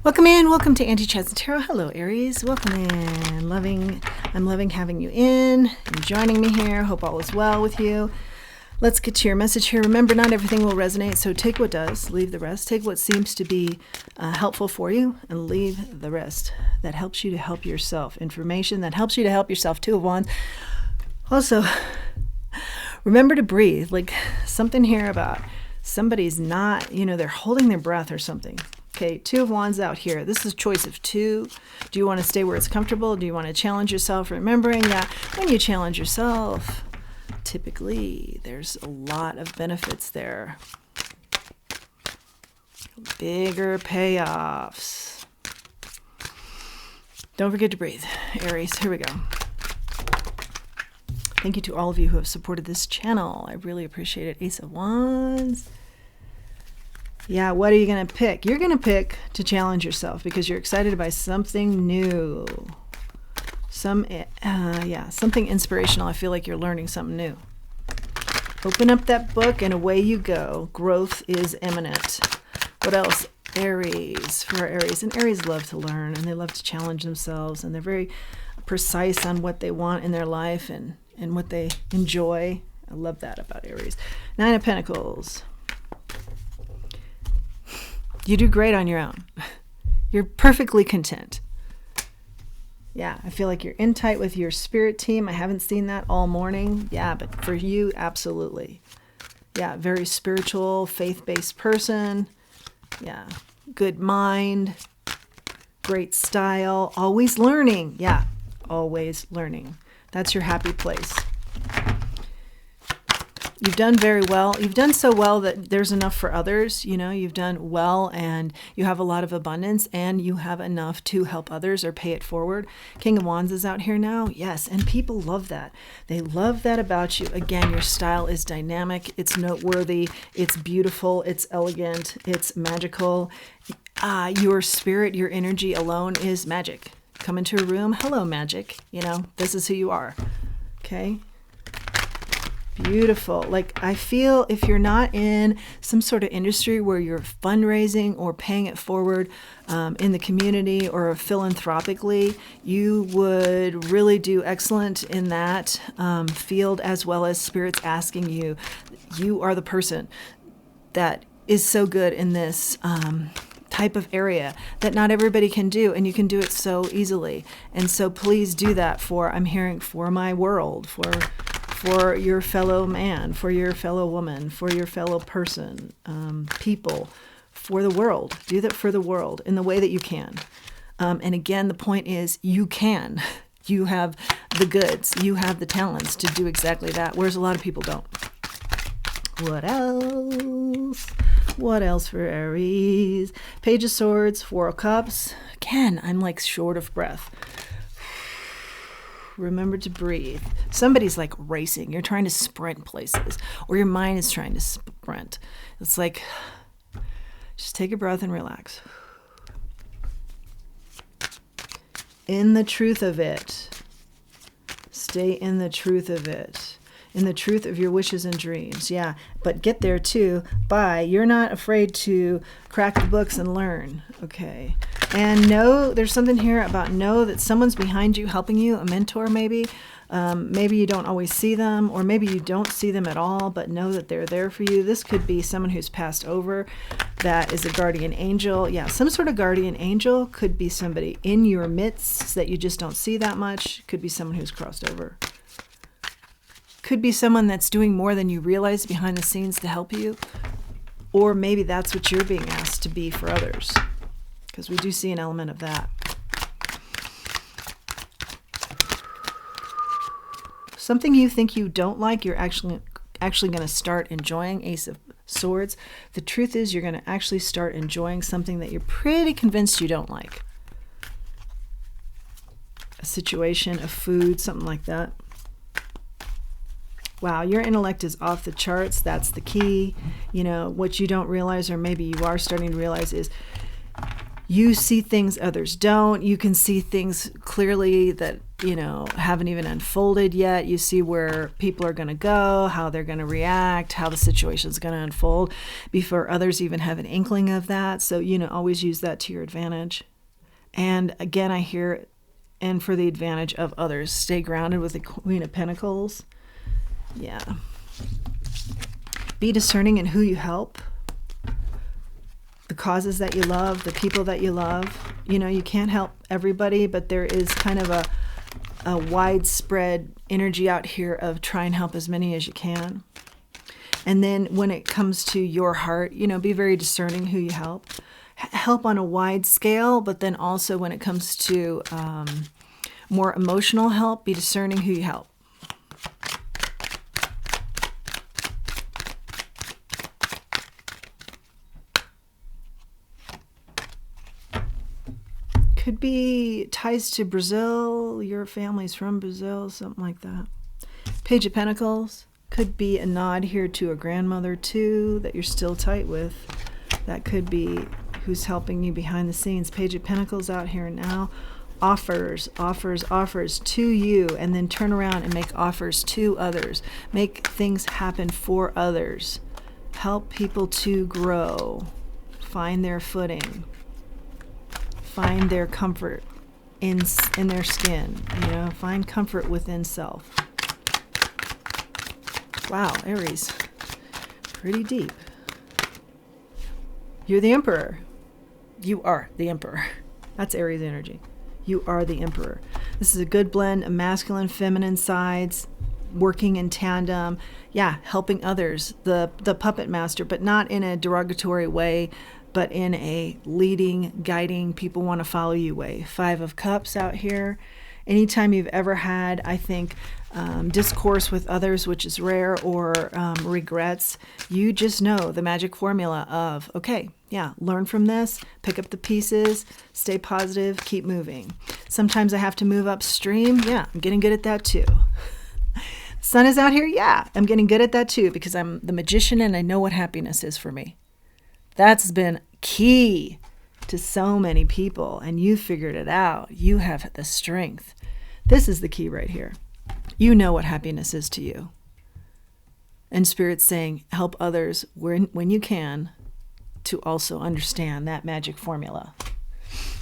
Welcome in. Welcome to Auntie Chats and Tarot. Hello, Aries. Welcome in. I'm loving having you in and joining me here. Hope all is well with you. Let's get to your message here. Remember, not everything will resonate, so take what does, leave the rest. Take what seems to be helpful for you and leave the rest. That helps you to help yourself. Information that helps you to help yourself. Two of Wands. Also, remember to breathe. Like something here about somebody's not, they're holding their breath or something. Okay, Two of Wands out here. This is a choice of two. Do you want to stay where it's comfortable? Do you want to challenge yourself? Remembering that when you challenge yourself, typically there's a lot of benefits there. Bigger payoffs. Don't forget to breathe, Aries. Here we go. Thank you to all of you who have supported this channel. I really appreciate it. Ace of Wands. Yeah, what are you going to pick? You're going to pick to challenge yourself because you're excited by something new. Something inspirational. I feel like you're learning something new. Open up that book and away you go. Growth is imminent. What else? Aries. For Aries. And Aries love to learn and they love to challenge themselves and they're very precise on what they want in their life and what they enjoy. I love that about Aries. Nine of Pentacles. You do great on your own. You're perfectly content. Yeah, I feel like you're in tight with your spirit team. I haven't seen that all morning. Yeah, but for you, absolutely. Yeah, very spiritual, faith-based person. Yeah, good mind, great style, always learning. Yeah, always learning. That's your happy place. You've done very well. You've done so well that there's enough for others. You've done well and you have a lot of abundance and you have enough to help others or pay it forward. King of Wands is out here now. Yes, and people love that. They love that about you. Again, your style is dynamic. It's noteworthy. It's beautiful. It's elegant. It's magical. Your spirit, your energy alone is magic. Come into a room. Hello, magic. This is who you are. Okay? Beautiful. Like I feel if you're not in some sort of industry where you're fundraising or paying it forward in the community or philanthropically, you would really do excellent in that field, as well as spirits asking you. You are the person that is so good in this type of area that not everybody can do, and you can do it so easily. And so please do that I'm hearing for my world, for your fellow man, for your fellow woman, for your fellow person, people, for the world. Do that for the world in the way that you can. And again, the point is you can. You have the goods. You have the talents to do exactly that, whereas a lot of people don't. What else? What else for Aries? Page of Swords, Four of Cups. Again, I'm like short of breath. Remember to breathe. Somebody's like racing. You're trying to sprint places, or your mind is trying to sprint. It's like, just take a breath and relax. In the truth of it. Stay in the truth of it. In the truth of your wishes and dreams. Yeah, but get there too by you're not afraid to crack the books and learn. Okay. And there's something here about know that someone's behind you helping you, a mentor maybe. Maybe you don't always see them, or maybe you don't see them at all, but know that they're there for you. This could be someone who's passed over that is a guardian angel. Yeah, some sort of guardian angel. Could be somebody in your midst that you just don't see that much. Could be someone who's crossed over. Could be someone that's doing more than you realize behind the scenes to help you. Or maybe that's what you're being asked to be for others. Because we do see an element of that. Something you think you don't like, you're actually going to start enjoying. Ace of Swords. The truth is you're going to actually start enjoying something that you're pretty convinced you don't like. A situation, a food, something like that. Wow, your intellect is off the charts. That's the key. What you don't realize, or maybe you are starting to realize, is you see things others don't. You can see things clearly that haven't even unfolded yet. You see where people are going to go, how they're going to react, how the situation is going to unfold before others even have an inkling of that. So, always use that to your advantage. And again, I hear, and for the advantage of others, stay grounded with the Queen of Pentacles. Yeah. Be discerning in who you help, the causes that you love, the people that you love. You can't help everybody, but there is kind of a widespread energy out here of try and help as many as you can. And then when it comes to your heart, be very discerning who you help. Help on a wide scale, but then also when it comes to more emotional help, be discerning who you help. Could be ties to Brazil, your family's from Brazil, something like that. Page of Pentacles. Could be a nod here to a grandmother too that you're still tight with. That could be who's helping you behind the scenes. Page of Pentacles out here now. Offers to you, and then turn around and make offers to others. Make things happen for others. Help people to grow. Find their footing. Find their comfort in their skin. Find comfort within self. Wow, Aries. Pretty deep. You're the Emperor. You are the Emperor. That's Aries energy. You are the Emperor. This is a good blend of masculine, feminine sides, working in tandem. Yeah, helping others. The puppet master, but not in a derogatory way, but in a leading, guiding, people want to follow you way. 5 of Cups out here. Anytime you've ever had, I think, discourse with others, which is rare, or regrets, you just know the magic formula of, okay, yeah, learn from this, pick up the pieces, stay positive, keep moving. Sometimes I have to move upstream. Yeah, I'm getting good at that too. Sun is out here. Yeah, I'm getting good at that too, because I'm the magician and I know what happiness is for me. That's been key to so many people, and you figured it out. You have the strength. This is the key right here. You know what happiness is to you. And Spirit's saying, help others when you can to also understand that magic formula.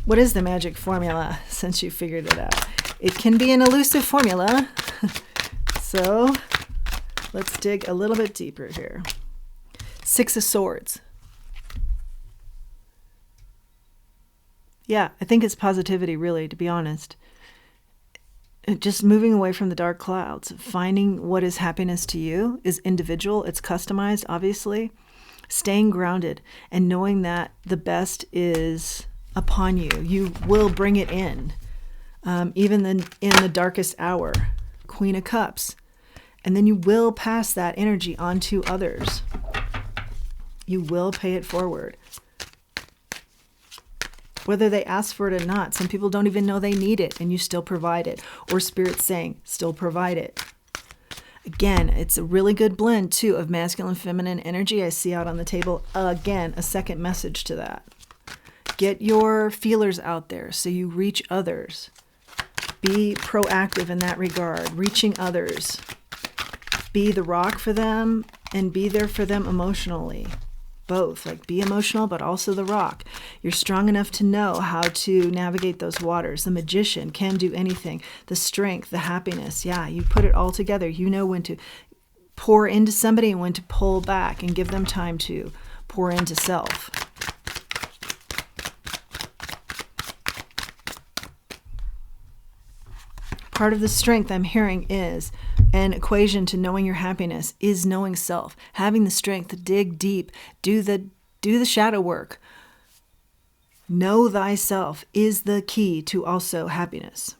What is the magic formula, since you figured it out? It can be an elusive formula. So let's dig a little bit deeper here. 6 of Swords. Yeah, I think it's positivity, really, to be honest. Just moving away from the dark clouds, finding what is happiness to you is individual, it's customized, obviously. Staying grounded and knowing that the best is upon you. You will bring it in, even in the darkest hour. Queen of Cups. And then you will pass that energy on to others. You will pay it forward. Whether they ask for it or not. Some people don't even know they need it, and you still provide it. Or Spirit's saying, still provide it. Again, it's a really good blend, too, of masculine, feminine energy I see out on the table. Again, a second message to that. Get your feelers out there so you reach others. Be proactive in that regard, reaching others. Be the rock for them and be there for them emotionally. Both, like be emotional, but also the rock. You're strong enough to know how to navigate those waters. The magician can do anything. The strength, the happiness. Yeah, you put it all together. You know when to pour into somebody and when to pull back and give them time to pour into self. Part of the strength I'm hearing is an equation to knowing your happiness is knowing self, having the strength to dig deep, do the shadow work. Know thyself is the key to also happiness.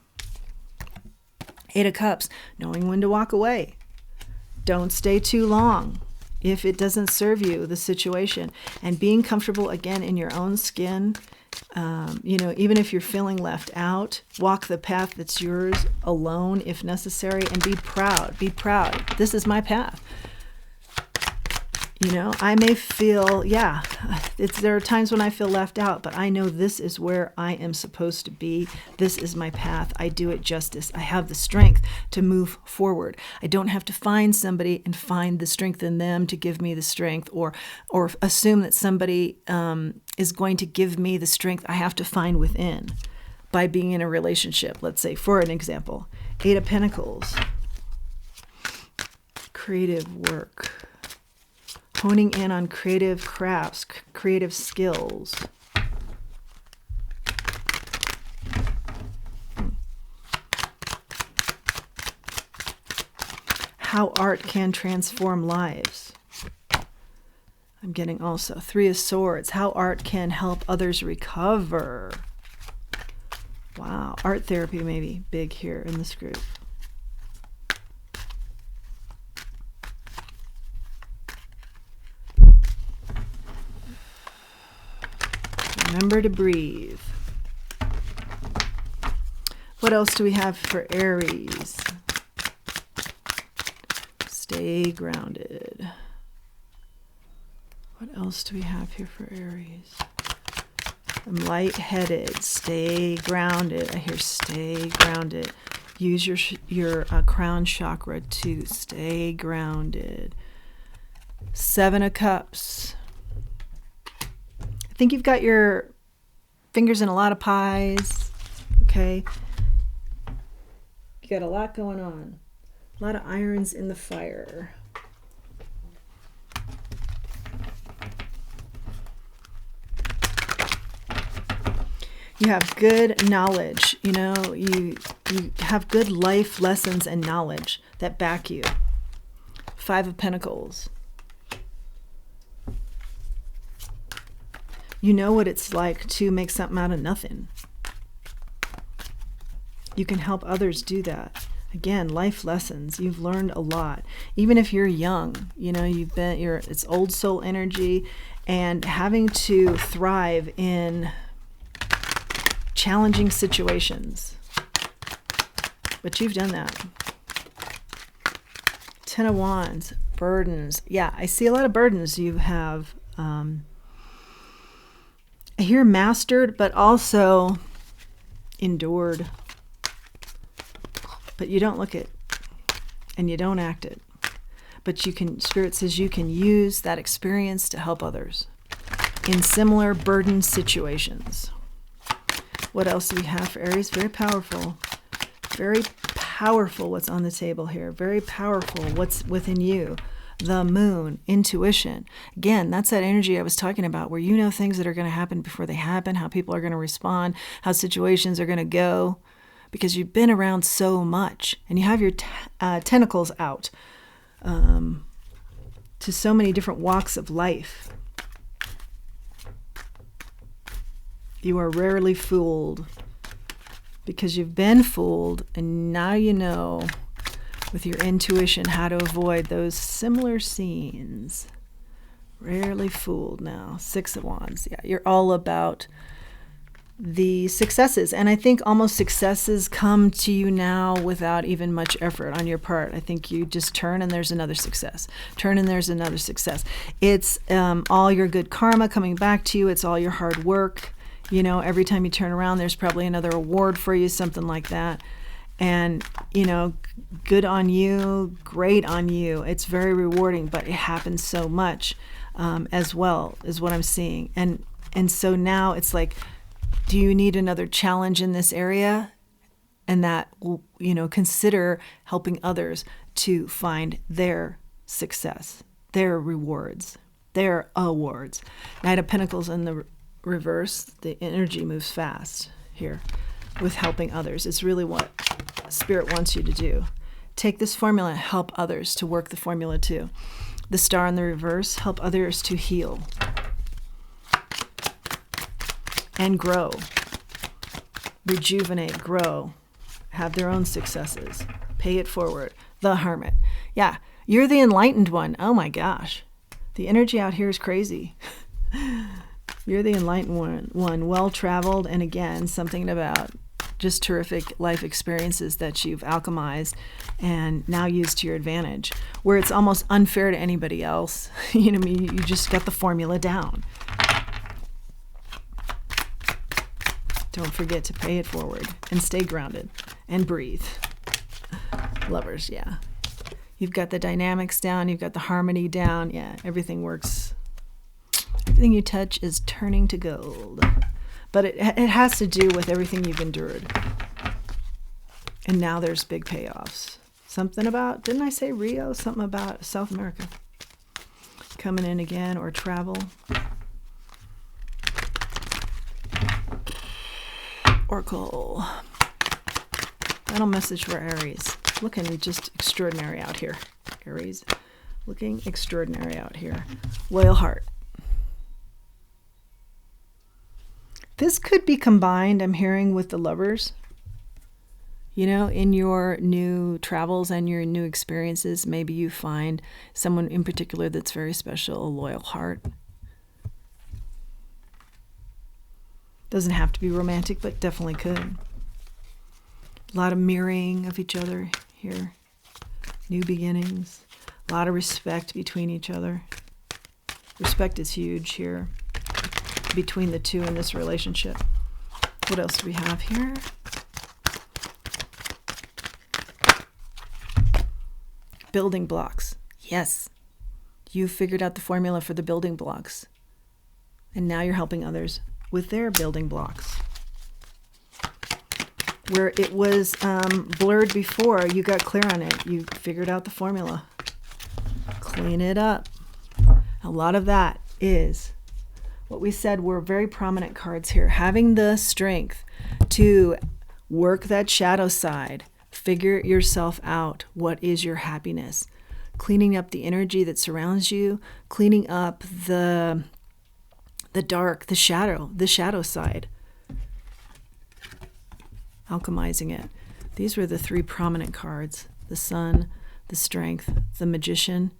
8 of Cups, knowing when to walk away. Don't stay too long if it doesn't serve you, the situation. And being comfortable again in your own skin. Even if you're feeling left out, walk the path that's yours alone if necessary, and be proud. Be proud. This is my path. I may feel, there are times when I feel left out, but I know this is where I am supposed to be. This is my path. I do it justice. I have the strength to move forward. I don't have to find somebody and find the strength in them to give me the strength, or assume that somebody is going to give me the strength I have to find within by being in a relationship. Let's say, for an example, 8 of Pentacles, creative work. Honing in on creative crafts, creative skills. How art can transform lives. I'm getting also 3 of Swords. How art can help others recover. Wow, art therapy may be big here in this group. Remember to breathe. What else do we have for Aries? Stay grounded. What else do we have here for Aries? I'm lightheaded. Stay grounded. I hear stay grounded. Use your crown chakra to stay grounded. 7 of Cups. I think you've got your fingers in a lot of pies, okay? You got a lot going on. A lot of irons in the fire. You have good knowledge, you have good life lessons and knowledge that back you. 5 of Pentacles. You know what it's like to make something out of nothing. You can help others do that. Again, life lessons. You've learned a lot. Even if you're young, it's old soul energy, and having to thrive in challenging situations. But you've done that. 10 of Wands, burdens. Yeah, I see a lot of burdens you have. I hear mastered, but also endured. But you don't look it, and you don't act it. But Spirit says you can use that experience to help others in similar burden situations. What else do we have for Aries? Very powerful. Very powerful what's on the table here. Very powerful what's within you. The moon, intuition. Again, that's that energy I was talking about, where you know things that are going to happen before they happen, how people are going to respond, how situations are going to go, because you've been around so much, and you have your tentacles out to so many different walks of life. You are rarely fooled, because you've been fooled, and now you know with your intuition how to avoid those similar scenes. Rarely fooled now. 6 of Wands. Yeah, you're all about the successes. And I think almost successes come to you now without even much effort on your part. I think you just turn and there's another success. Turn and there's another success. It's all your good karma coming back to you. It's all your hard work. Every time you turn around, there's probably another award for you, something like that. And, good on you, great on you. It's very rewarding, but it happens so much as well, is what I'm seeing. And so now it's like, do you need another challenge in this area? And that will, consider helping others to find their success, their rewards, their awards. Knight of Pentacles in the reverse, the energy moves fast here with helping others. It's really what Spirit wants you to do. Take this formula and help others to work the formula too. The Star in the reverse, help others to heal and grow, rejuvenate, grow, have their own successes, pay it forward. The Hermit. Yeah, you're the enlightened one. Oh my gosh. The energy out here is crazy. You're the enlightened one, well-traveled, and again, something about just terrific life experiences that you've alchemized and now used to your advantage, where it's almost unfair to anybody else. You know what I mean? You just got the formula down. Don't forget to pay it forward and stay grounded and breathe. Lovers, yeah. You've got the dynamics down. You've got the harmony down. Yeah, everything works. Everything you touch is turning to gold. But it has to do with everything you've endured. And now there's big payoffs. Something about, didn't I say Rio? Something about South America. Coming in again, or travel. Oracle. Final message for Aries. Looking just extraordinary out here. Aries. Looking extraordinary out here. Loyal heart. This could be combined, I'm hearing, with the Lovers. You know, in your new travels and your new experiences, maybe you find someone in particular that's very special, a loyal heart. Doesn't have to be romantic, but definitely could. A lot of mirroring of each other here. New beginnings. A lot of respect between each other. Respect is huge here between the two in this relationship. What else do we have here? Building blocks. Yes. You figured out the formula for the building blocks. And now you're helping others with their building blocks. Where it was blurred before, you got clear on it. You figured out the formula. Clean it up. A lot of that is what we said were very prominent cards here. Having the strength to work that shadow side. Figure yourself out. What is your happiness? Cleaning up the energy that surrounds you. Cleaning up the dark, the shadow side. Alchemizing it. These were the three prominent cards. The Sun, the Strength, the Magician,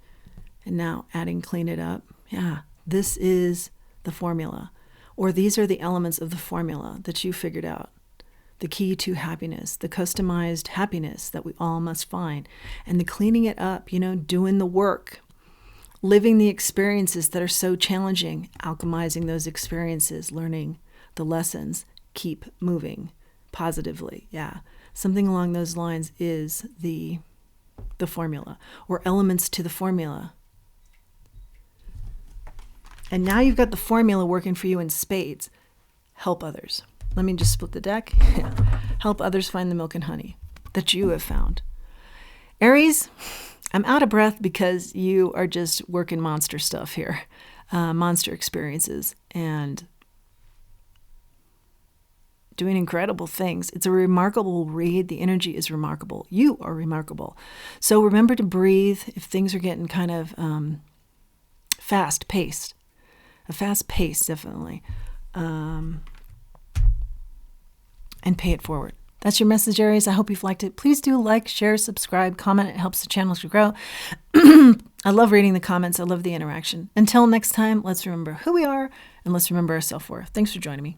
and now adding clean it up. Yeah, this is the formula. Or these are the elements of the formula that you figured out. The key to happiness, the customized happiness that we all must find. And the cleaning it up, you know, doing the work. Living the experiences that are so challenging. Alchemizing those experiences, learning the lessons. Keep moving positively. Yeah, something along those lines is the formula, or elements to the formula. And now you've got the formula working for you in spades. Help others. Let me just split the deck. Help others find the milk and honey that you have found. Aries, I'm out of breath because you are just working monster stuff here. Monster experiences and doing incredible things. It's a remarkable read. The energy is remarkable. You are remarkable. So remember to breathe if things are getting kind of fast-paced. A fast pace, definitely. And pay it forward. That's your message, Aries. I hope you've liked it. Please do like, share, subscribe, comment. It helps the channel to grow. I love reading the comments. I love the interaction. Until next time, let's remember who we are and let's remember our self-worth. Thanks for joining me.